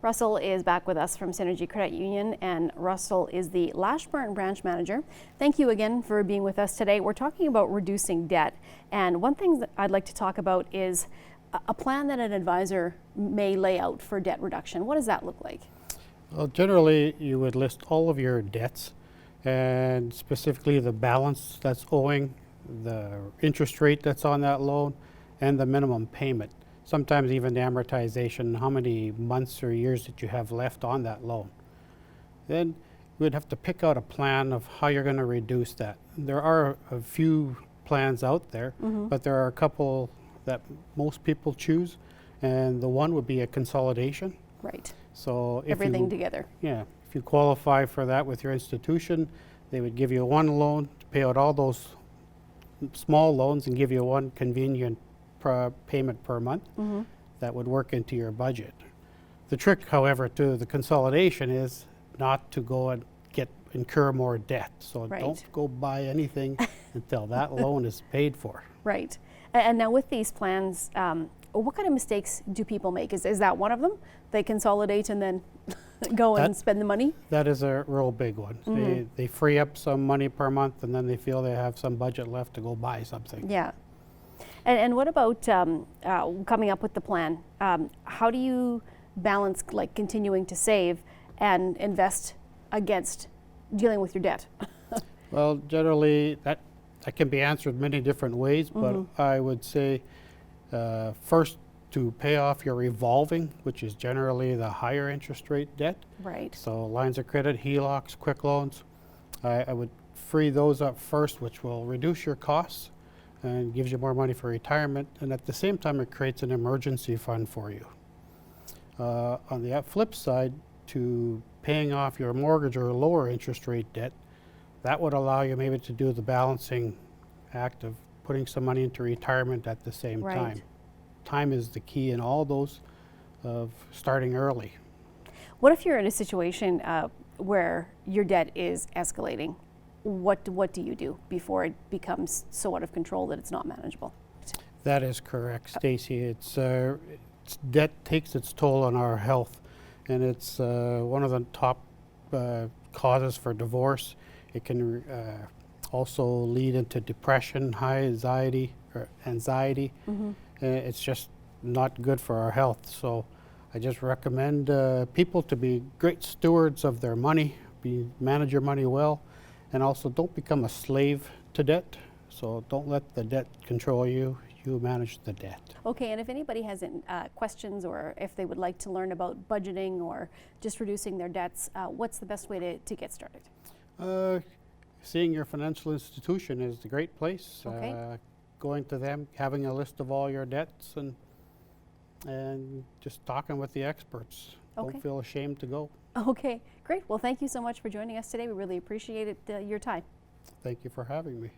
Russell is back with us from Synergy Credit Union, and Russell is the Lashburn branch manager. Thank you again for being with us today. We're talking about reducing debt, and one thing that I'd like to talk about is a plan that an advisor may lay out for debt reduction. What does that look like? Well, generally, you would list all of your debts, and specifically the balance that's owing, the interest rate that's on that loan, and the minimum payment. Sometimes even the amortization, how many months or years that you have left on that loan. Then we'd have to pick out a plan of how you're going to reduce that. There are a few plans out there, but there are a couple that most people choose, and the one would be a consolidation. Right. So if Everything you, together. Yeah, if you qualify for that with your institution, they would give you one loan to pay out all those small loans and give you one convenient payment per month. That would work into your budget. The trick, however, to the consolidation is not to go and incur more debt. So don't go buy anything until that loan is paid for. Right. And now with these plans, what kind of mistakes do people make? Is that one of them? They consolidate and then go and spend the money? That is a real big one. They free up some money per month, and then they feel they have some budget left to go buy something. Yeah. And what about coming up with the plan? How do you balance like continuing to save and invest against dealing with your debt? Well, generally that can be answered many different ways, but I would say first to pay off your revolving, which is generally the higher interest rate debt. Right. So lines of credit, HELOCs, quick loans. I would free those up first, which will reduce your costs and gives you more money for retirement, and at the same time it creates an emergency fund for you. On the flip side, to paying off your mortgage or lower interest rate debt, that would allow you maybe to do the balancing act of putting some money into retirement at the same time. Time is the key in all those of starting early. What if you're in a situation where your debt is escalating? What do you do before it becomes so out of control that it's not manageable? That is correct, Stacy. It's debt takes its toll on our health, and it's one of the top causes for divorce. It can also lead into depression, high anxiety, It's just not good for our health. So I just recommend people to be great stewards of their money, manage your money well, and also don't become a slave to debt. So don't let the debt control you. You manage the debt. Okay, and if anybody has questions or if they would like to learn about budgeting or just reducing their debts, what's the best way to get started? Seeing your financial institution is the great place. Okay. Going to them, having a list of all your debts, and just talking with the experts. Okay. Don't feel ashamed to go. Okay, great. Well, thank you so much for joining us today. We really appreciate it, your time. Thank you for having me.